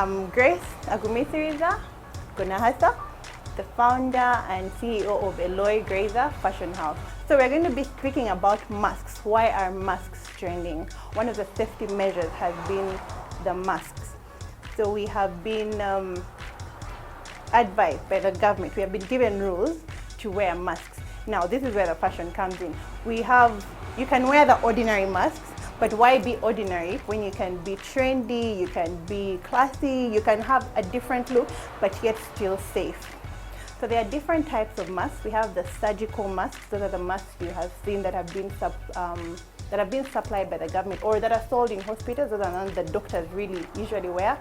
I'm Grace Agumithiriza Gunahasa, the founder and CEO of Eloy Grazer Fashion House. So we're going to be speaking about masks. Why are masks trending? One of the safety measures has been the masks. So we have been advised by the government, we have been given rules to wear masks. Now this is where the fashion comes in. You can wear the ordinary masks, but why be ordinary when you can be trendy, you can be classy, you can have a different look, but yet still safe. So there are different types of masks. We have the surgical masks. Those are the masks you have seen that have been supplied by the government or that are sold in hospitals. Those are the ones that doctors really usually wear.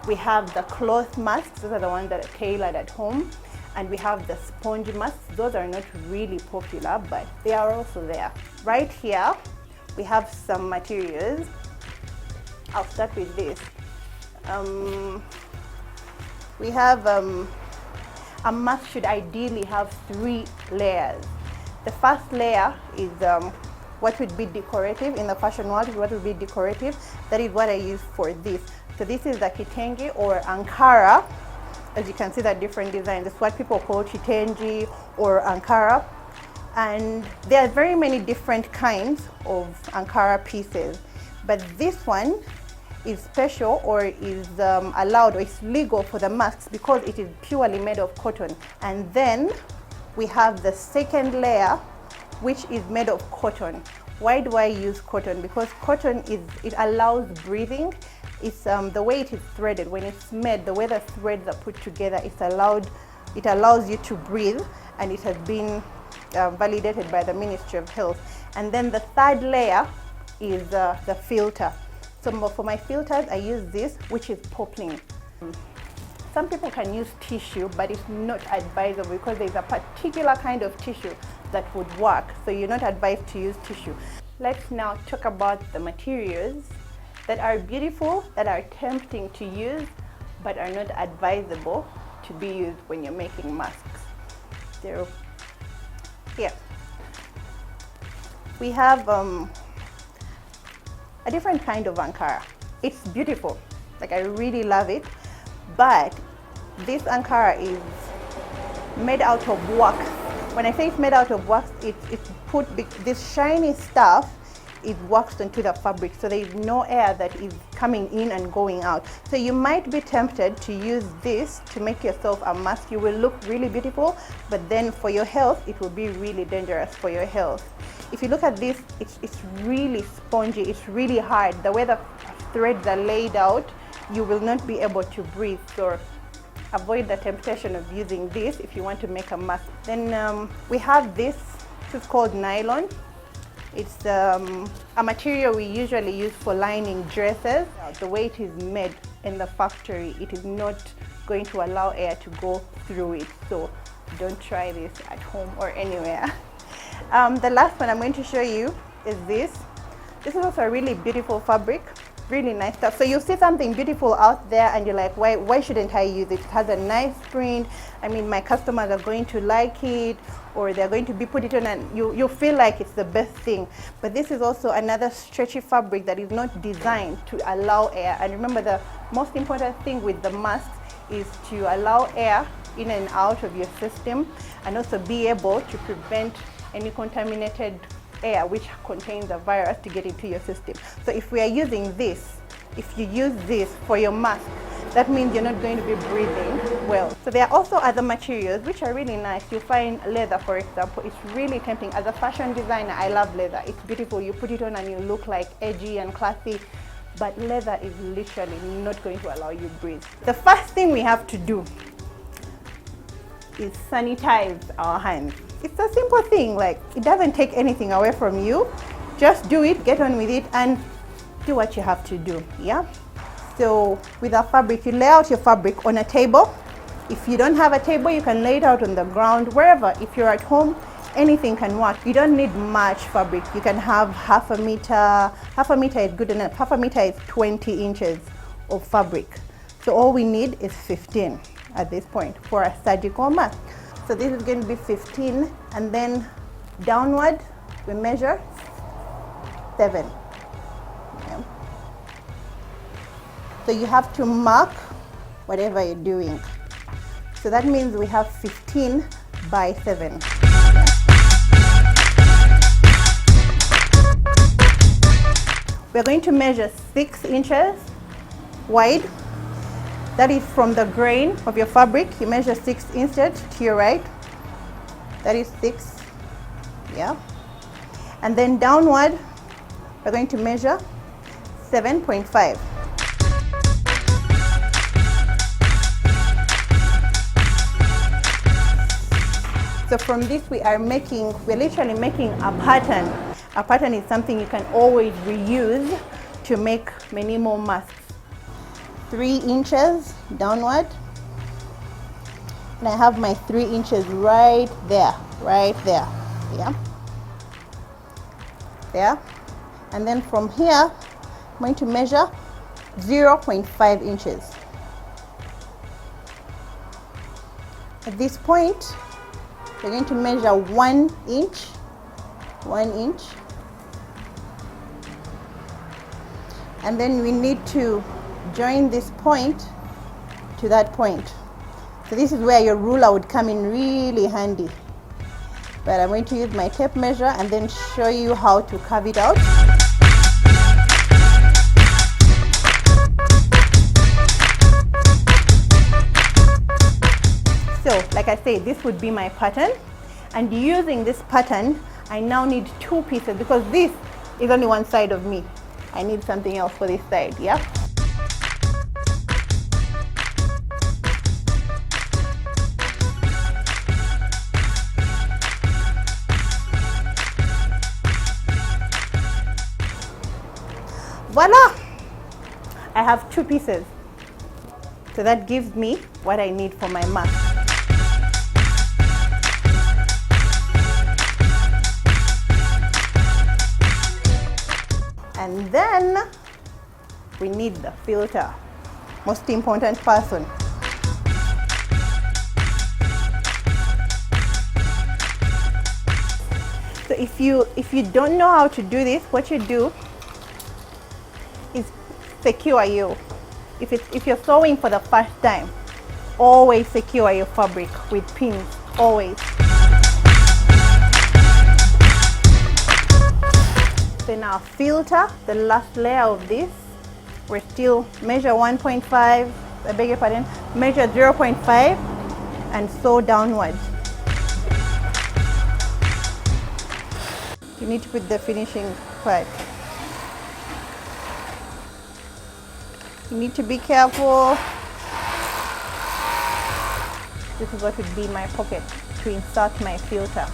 We have the cloth masks. Those are the ones that are tailored at home. And we have the sponge masks. Those are not really popular, but they are also there. Right here, we have some materials. I'll start with this. We have a mask should ideally have 3 layers. The first layer is what would be decorative in the fashion world. What would be decorative? That is what I use for this. So this is the kitenge or Ankara. As you can see, the different designs. That's what people call kitenge or Ankara. And there are very many different kinds of Ankara pieces, but this one is special or is allowed or it's legal for the masks because it is purely made of cotton. And then we have the second layer, which is made of cotton. Why do I use cotton? Because cotton it allows breathing. It's the way it is threaded. When it's made, the way the threads are put together, it allows you to breathe, and it has been validated by the Ministry of Health. And then the third layer is the filter. So for my filters, I use this, which is poplin. Some people can use tissue, but it's not advisable because there's a particular kind of tissue that would work. So you're not advised to use tissue. Let's now talk about the materials that are beautiful, that are tempting to use, but are not advisable to be used when you're making masks. So here we have a different kind of Ankara. It's beautiful, like I really love it, but this Ankara is made out of wax. When I say it's made out of wax, this shiny stuff is waxed onto the fabric, so there is no air that is coming in and going out. So you might be tempted to use this to make yourself a mask. You will look really beautiful, but then for your health, it will be really dangerous for your health. If you look at this, it's really spongy, it's really hard. The way the threads are laid out, you will not be able to breathe. So avoid the temptation of using this if you want to make a mask. Then we have this is called nylon. It's a material we usually use for lining dresses. The way it is made in the factory, it is not going to allow air to go through it. So don't try this at home or anywhere. The last one I'm going to show you is this. This is also a really beautiful fabric, really nice stuff. So you see something beautiful out there and you're like, why shouldn't I use it? It has a nice print. I mean, my customers are going to like it, or they're going to be put it on and you feel like it's the best thing. But this is also another stretchy fabric that is not designed to allow air. And remember, the most important thing with the masks is to allow air in and out of your system, and also be able to prevent any contaminated air which contains a virus to get into your system. So if we are using this, if you use this for your mask, that means you're not going to be breathing well. So there are also other materials which are really nice. You find leather, for example. It's really tempting. As a fashion designer, I love leather. It's beautiful. You put it on and you look like edgy and classy, but leather is literally not going to allow you to breathe. The first thing we have to do is sanitize our hands. It's a simple thing, like it doesn't take anything away from you. Just do it, get on with it, and do what you have to do, yeah? So with our fabric, you lay out your fabric on a table. If you don't have a table, you can lay it out on the ground, wherever. If you're at home, anything can work. You don't need much fabric. You can have half a meter. Half a meter is good enough. Half a meter is 20 inches of fabric. So all we need is 15 at this point for a surgical mask. So this is going to be 15, and then downward we measure 7. Okay. So you have to mark whatever you're doing. So that means we have 15 by 7. We're going to measure 6 inches wide. That is from the grain of your fabric. You measure 6 inches to your right. That is 6. Yeah. And then downward, we're going to measure 7.5. So from this we're literally making a pattern. A pattern is something you can always reuse to make many more masks. 3 inches downward. And I have my 3 inches right there, yeah. There. And then from here, I'm going to measure 0.5 inches. At this point, we're going to measure 1 inch. 1 inch. And then we need to join this point to that point. So this is where your ruler would come in really handy. But I'm going to use my tape measure and then show you how to carve it out. So, like I said, this would be my pattern. And using this pattern, I now need 2 pieces because this is only one side of me. I need something else for this side, yeah? Voila! I have 2 pieces. So that gives me what I need for my mask. And then we need the filter. Most important person. So if you don't know how to do this, what you do is secure you. If you're sewing for the first time, always secure your fabric with pins, always. Then our filter, the last layer of this, we're still measure 1.5, I beg your pardon, measure 0.5 and sew downwards. You need to put the finishing part. You need to be careful. This is what would be my pocket to insert my filter.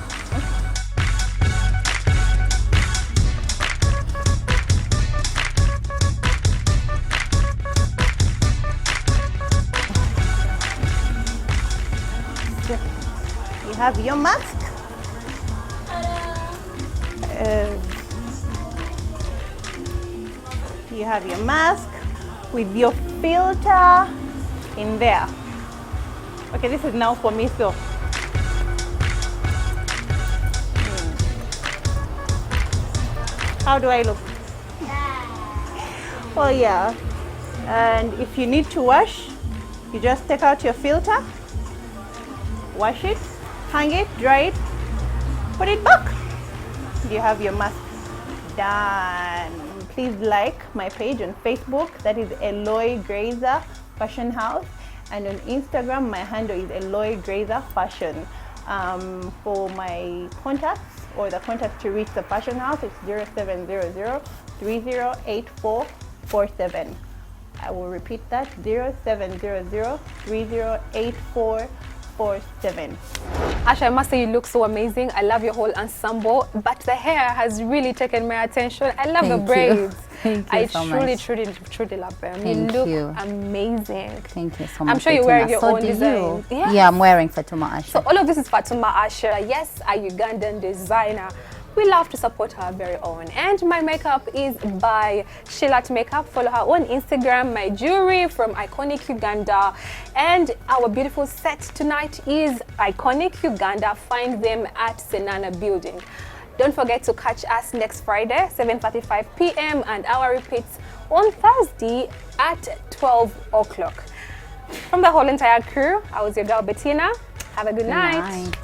So you have your mask. You have your mask with your filter in there. Okay, this is now for me, so. How do I look? Oh yeah. And if you need to wash, you just take out your filter, wash it, hang it, dry it, put it back. You have your mask done. Please like my page on Facebook, that is Eloy Grazer Fashion House, and on Instagram my handle is Eloy Grazer Fashion. For my contacts or the contact to reach the Fashion House, it's 0700-308447. I will repeat that, 0700-308447. Asha, I must say you look so amazing. I love your whole ensemble, but the hair has really taken my attention. I love the braids. Thank you so much. I truly love them. You look amazing. Thank you so much. I'm sure you're wearing your own design. Yes. Yeah, I'm wearing Fatuma Asha. So all of this is Fatuma Asha. Yes, a Ugandan designer. We love to support her very own. And my makeup is by Shilat Makeup. Follow her on Instagram. My jewelry from Iconic Uganda. And our beautiful set tonight is Iconic Uganda. Find them at Senana Building. Don't forget to catch us next Friday, 7:45 p.m. and our repeats on Thursday at 12 o'clock. From the whole entire crew, I was your girl Bettina. Have a good night. Night.